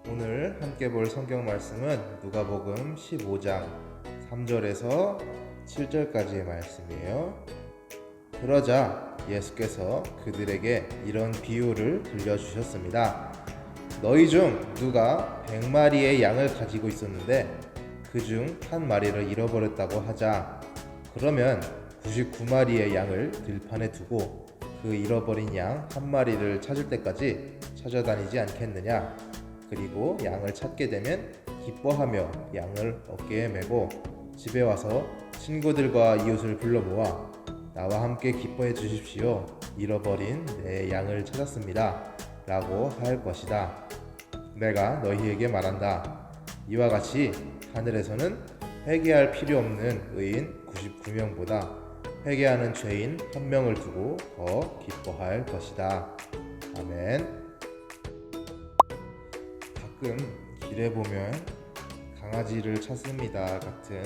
오늘 함께 볼 성경 말씀은 누가복음 15장 3절에서 7절까지의 말씀이에요. 그러자 예수께서 그들에게 이런 비유를 들려주셨습니다. 너희 중 누가 100마리의 양을 가지고 있었는데 그 중 한 마리를 잃어버렸다고 하자. 그러면 99마리의 양을 들판에 두고 그 잃어버린 양 한 마리를 찾을 때까지 찾아다니지 않겠느냐? 그리고 양을 찾게 되면 기뻐하며 양을 어깨에 메고 집에 와서 친구들과 이웃을 불러 모아 나와 함께 기뻐해 주십시오. 잃어버린 내 양을 찾았습니다. 라고 할 것이다. 내가 너희에게 말한다. 이와 같이 하늘에서는 회개할 필요 없는 의인 99명보다 회개하는 죄인 1명을 두고 더 기뻐할 것이다. 아멘. 가끔 길에 보면 강아지를 찾습니다 같은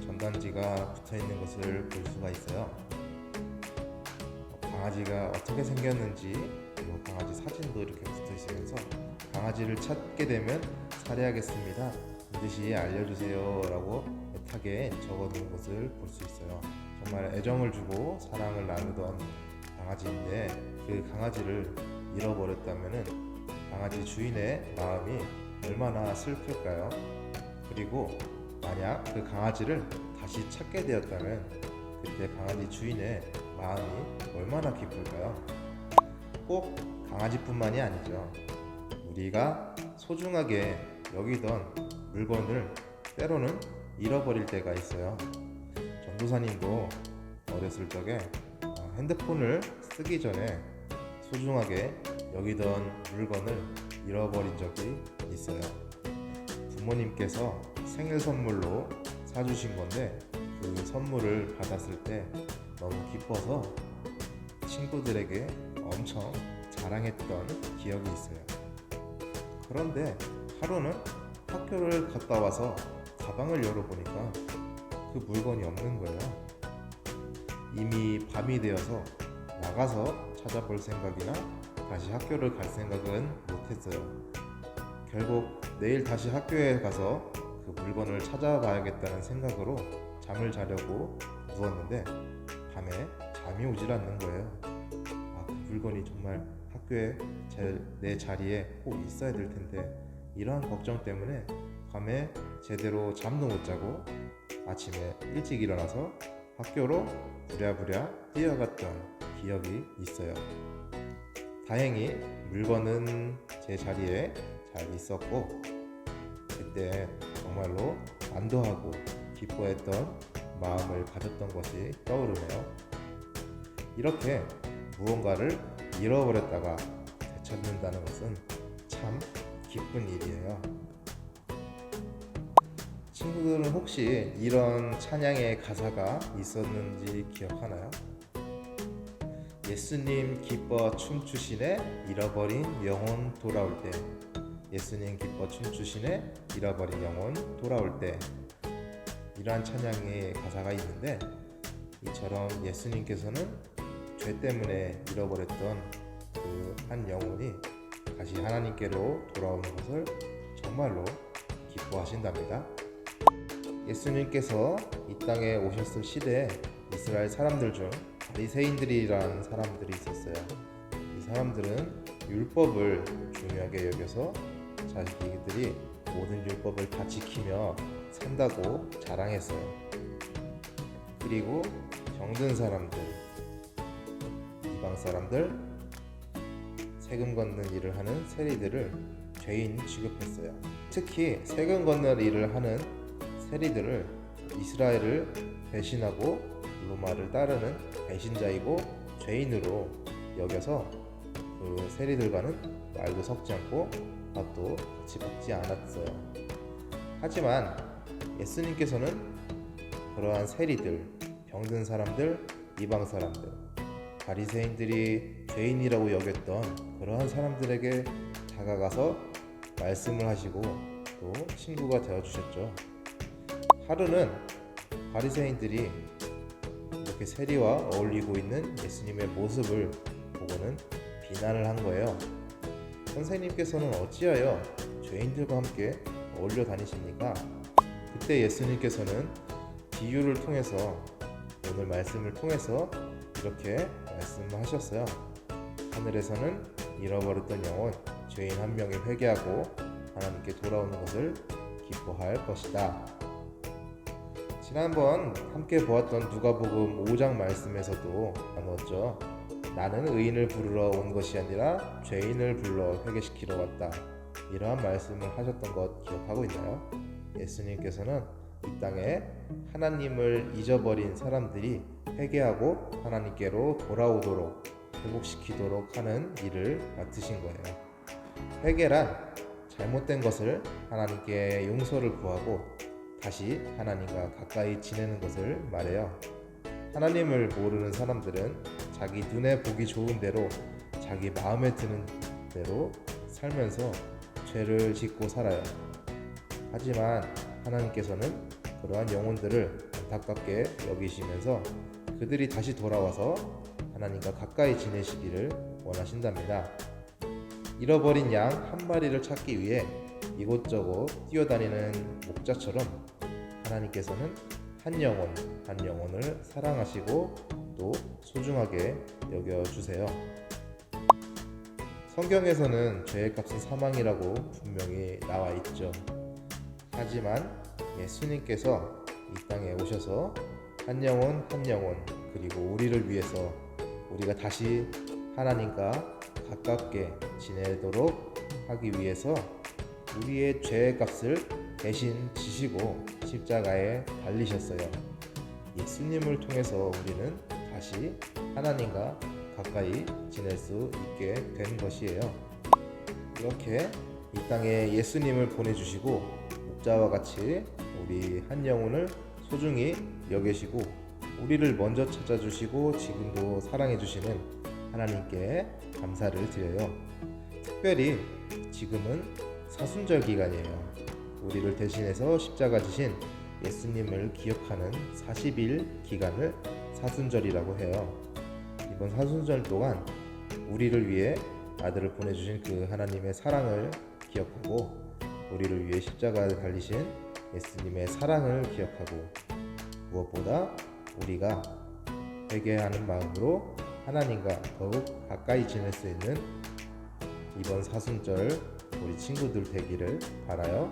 전단지가 붙어있는 것을 볼 수가 있어요. 강아지가 어떻게 생겼는지 그리고 강아지 사진도 이렇게 붙어있으면서 강아지를 찾게 되면 살해하겠습니다. 반드시 알려주세요 라고 애타게 적어놓은 것을 볼 수 있어요. 정말 애정을 주고 사랑을 나누던 강아지인데 그 강아지를 잃어버렸다면은 강아지 주인의 마음이 얼마나 슬플까요? 그리고 만약 그 강아지를 다시 찾게 되었다면 그때 강아지 주인의 마음이 얼마나 기쁠까요? 꼭 강아지뿐만이 아니죠. 우리가 소중하게 여기던 물건을 때로는 잃어버릴 때가 있어요. 전도사님도 어렸을 적에 핸드폰을 쓰기 전에 소중하게 여기던 물건을 잃어버린 적이 있어요. 부모님께서 생일 선물로 사주신 건데 그 선물을 받았을 때 너무 기뻐서 친구들에게 엄청 자랑했던 기억이 있어요. 그런데 하루는 학교를 갔다 와서 가방을 열어보니까 그 물건이 없는 거예요. 이미 밤이 되어서 나가서 찾아볼 생각이나 다시 학교를 갈 생각은 못했어요. 결국 내일 다시 학교에 가서 그 물건을 찾아봐야겠다는 생각으로 잠을 자려고 누웠는데 밤에 잠이 오질 않는 거예요. 그 물건이 정말 학교에 내 자리에 꼭 있어야 될 텐데 이러한 걱정 때문에 밤에 제대로 잠도 못 자고 아침에 일찍 일어나서 학교로 부랴부랴 뛰어갔던 기억이 있어요. 다행히 물건은 제 자리에 잘 있었고 그때 정말로 안도하고 기뻐했던 마음을 가졌던 것이 떠오르네요. 이렇게 무언가를 잃어버렸다가 되찾는다는 것은 참 기쁜 일이에요. 친구들은 혹시 이런 찬양의 가사가 있었는지 기억하나요? 예수님 기뻐 춤추시네 잃어버린 영혼 돌아올 때. 예수님 기뻐 춤추시네 잃어버린 영혼 돌아올 때. 이러한 찬양의 가사가 있는데 이처럼 예수님께서는 죄 때문에 잃어버렸던 그 한 영혼이 다시 하나님께로 돌아오는 것을 정말로 기뻐하신답니다. 예수님께서 이 땅에 오셨을 시대에 이스라엘 사람들 중 바리새인들이라는 사람들이 있었어요. 이 사람들은 율법을 중요하게 여겨서 자기들이 모든 율법을 다 지키며 산다고 자랑했어요. 그리고 병든 사람들, 이방 사람들, 세금 걷는 일을 하는 세리들을 죄인 취급했어요. 특히 세금 걷는 일을 하는 세리들을 이스라엘을 배신하고 로마를 따르는 배신자이고 죄인으로 여겨서 그 세리들과는 말도 섞지 않고 밥도 같이 먹지 않았어요. 하지만 예수님께서는 그러한 세리들, 병든 사람들, 이방 사람들, 바리새인들이 죄인이라고 여겼던 그러한 사람들에게 다가가서 말씀을 하시고 또 친구가 되어주셨죠. 하루는 바리새인들이 이렇게 세리와 어울리고 있는 예수님의 모습을 보고는 비난을 한 거예요. 선생님께서는 어찌하여 죄인들과 함께 어울려 다니십니까? 그때 예수님께서는 비유를 통해서 오늘 말씀을 통해서 이렇게 말씀하셨어요. 하늘에서는 잃어버렸던 영혼, 죄인 한 명이 회개하고 하나님께 돌아오는 것을 기뻐할 것이다. 지난번 함께 보았던 누가복음 5장 말씀에서도 나누었죠. 나는 의인을 부르러 온 것이 아니라 죄인을 불러 회개시키러 왔다. 이러한 말씀을 하셨던 것 기억하고 있나요? 예수님께서는 이 땅에 하나님을 잊어버린 사람들이 회개하고 하나님께로 돌아오도록 회복시키도록 하는 일을 맡으신 거예요. 회개란 잘못된 것을 하나님께 용서를 구하고 다시 하나님과 가까이 지내는 것을 말해요. 하나님을 모르는 사람들은 자기 눈에 보기 좋은 대로 자기 마음에 드는 대로 살면서 죄를 짓고 살아요. 하지만 하나님께서는 그러한 영혼들을 안타깝게 여기시면서 그들이 다시 돌아와서 하나님과 가까이 지내시기를 원하신답니다. 잃어버린 양 한 마리를 찾기 위해 이곳저곳 뛰어다니는 목자처럼 하나님께서는 한 영혼 한 영혼을 사랑하시고 또 소중하게 여겨주세요. 성경에서는 죄의 값은 사망이라고 분명히 나와 있죠. 하지만 예수님께서 이 땅에 오셔서 한 영혼 한 영혼 그리고 우리를 위해서 우리가 다시 하나님과 가깝게 지내도록 하기 위해서 우리의 죄의 값을 대신 지시고 십자가에 달리셨어요. 예수님을 통해서 우리는 다시 하나님과 가까이 지낼 수 있게 된 것이에요. 이렇게 이 땅에 예수님을 보내주시고 목자와 같이 우리 한 영혼을 소중히 여기시고 우리를 먼저 찾아주시고 지금도 사랑해주시는 하나님께 감사를 드려요. 특별히 지금은 사순절 기간이에요. 우리를 대신해서 십자가 지신 예수님을 기억하는 40일 기간을 사순절이라고 해요. 이번 사순절 동안 우리를 위해 아들을 보내주신 그 하나님의 사랑을 기억하고 우리를 위해 십자가에 달리신 예수님의 사랑을 기억하고 무엇보다 우리가 회개하는 마음으로 하나님과 더욱 가까이 지낼 수 있는 이번 사순절 우리 친구들 되기를 바라요.